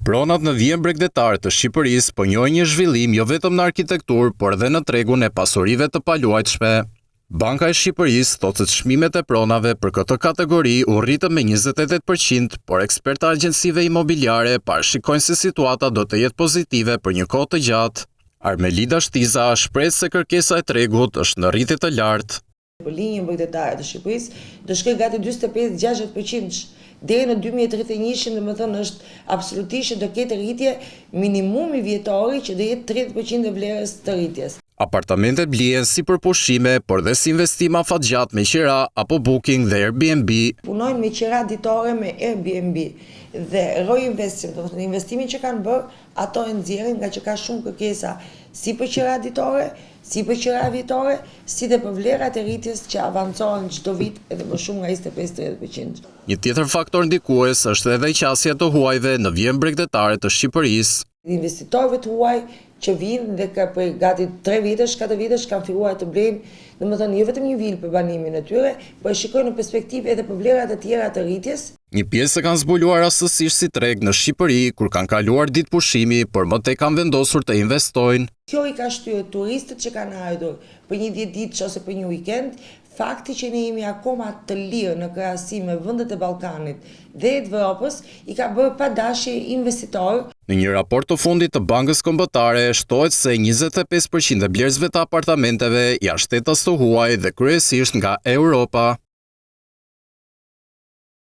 Pronat në vijën bregdetar të Shqipërisë po njohin një zhvillim jo vetëm në arkitekturë, por edhe në tregun e pasurive të paluajtshme. Banka e Shqipërisë thotë se çmimet e pronave për këtë kategori u rritën me 28%, por ekspertë agjencive imobiliare parashikojnë se situata do të jetë pozitive për një kohë të gjatë. Armelida Shtiza shpreh se kërkesa e tregut është në rritje të lartë. Për linjën bregdetare të Shqipërisë do shkoj gati 45-60%. Deri në 2031, domethënë është absolutisht që do ketë rritje minimumi vjetori që do jetë 30% e vlerës të rritjes. Apartamentet blihen si për pushime, por dhe si investim afatgjat me qira apo booking dhe Airbnb. Punojnë me qira ditore me Airbnb dhe reinvestim, domethënë investimin që kanë bërë, ato e nxjerrin nga që ka shumë kërkesa si për qira ditore, si për qira vjetore, si dhe për vlerat e rritjes që avancohen çdo vit edhe më shumë nga 25-30%. Një tjetër faktor ndikues është edhe qasja të huajve në vijën bregdetare të Shqipërisë. Investitorëve të huaj që vinë dhe ka për gati 3 vitesh, 4 vitesh kanë filluar të blejnë, domethënë jo vetëm një vilë për banimin e tyre, por e shikojnë në perspektivë edhe për vlerat e tjera të rritjes. Një pjesë kanë zbuluar rastësisht si treg në Shqipëri kur kanë kaluar ditë pushimi, por më tej kanë vendosur të investojnë. Kjo i ka shtyrë turistët që kanë ardhur për një 10 ditë ose për një weekend. Fakti që ne jemi akoma të lirë në krahasim me vendet e Ballkanit dhe të Evropës i ka bërë pa dashje investitor. Në një raport të fundit të Bankës Kombëtare shtohet se 25% e blerësve të apartamenteve janë shtetas të huaj dhe kryesisht nga Europa.